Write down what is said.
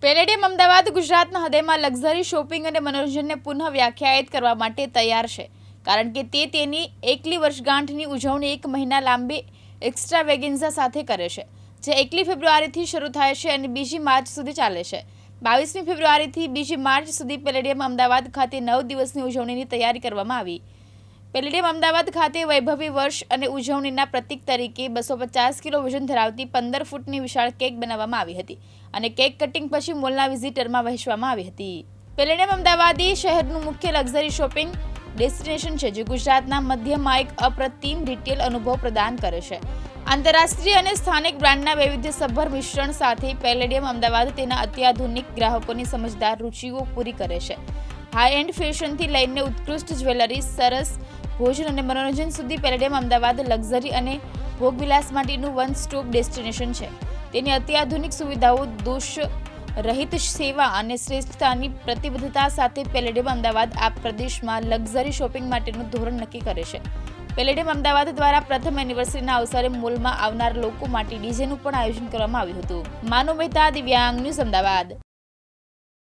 Palladium Ahmedabad ગુજરાતના હૃદયમાં luxury shopping અને મનોરંજનને પુનઃ વ્યાખ્યાયિત કરવા માટે તૈયાર છે, કારણ કે તે તેની એકલી વર્ષગાંઠની ઉજવણી 1 મહિના લાંબી એક્સ્ટ્રાવેગેન્ઝા સાથે કરે છે, જે 1 ફેબ્રુઆરીથી શરૂ થાય છે અને 2 માર્ચ સુધી ચાલે છે. 22મી ફેબ્રુઆરીથી 2 માર્ચ સુધી પેલેડિયમ અમદાવાદ ખાતે 9 દિવસની ઉજવણીની તૈયારી કરવામાં આવી. પેલેડિયમ અમદાવાદ ખાતે વૈભવી વર્ષ અને ઉજવણીના પ્રતીક તરીકે 250 કિલો વજન ધરાવતી 15 ફૂટની વિશાળ કેક બનાવવામાં આવી હતી અને કેક કટિંગ પછી મોલના વિઝિટરમાં વહેંચવામાં આવી હતી. પેલેડિયમ અમદાવાદ શહેરનું મુખ્ય લક્ઝરી શોપિંગ ડેસ્ટિનેશન છે, જે ગુજરાતના મધ્યમાં એક અપ્રતિમ રિટેલ અનુભવ પ્રદાન કરે છે. આંતરરાષ્ટ્રીય અને સ્થાનિક બ્રાન્ડના વૈવિધ્યસભર મિશ્રણ સાથે પેલેડિયમ અમદાવાદ તેના અત્યાધુનિક ગ્રાહકોની સમજદાર રૂચિઓ પૂરી કરે છે. હાઈ એન્ડ ફેશનથી લઈને ઉત્કૃષ્ટ જ્વેલરી, સરસ ભોજન અને મનોરંજન સુધી પેલેડિયમ અમદાવાદ લક્ઝરી અને ભોગવિલાસ માટેનું વન સ્ટોપ ડેસ્ટિનેશન છે. તેની અત્યાધુનિક સુવિધાઓ, દોષ રહિત સેવા અને શ્રેષ્ઠતાની પ્રતિબદ્ધતા સાથે પેલેડિયમ અમદાવાદ આ પ્રદેશમાં લક્ઝરી શોપિંગ માટેનું ધોરણ નક્કી કરે છે. પેલેડિયમ અમદાવાદ દ્વારા પ્રથમ એનિવર્સરીના અવસરે મોલમાં આવનાર લોકો માટે ડીજેનું પણ આયોજન કરવામાં આવ્યું હતું. માનવ મહેતા, દિવ્યાંગ ન્યૂઝ, અમદાવાદ.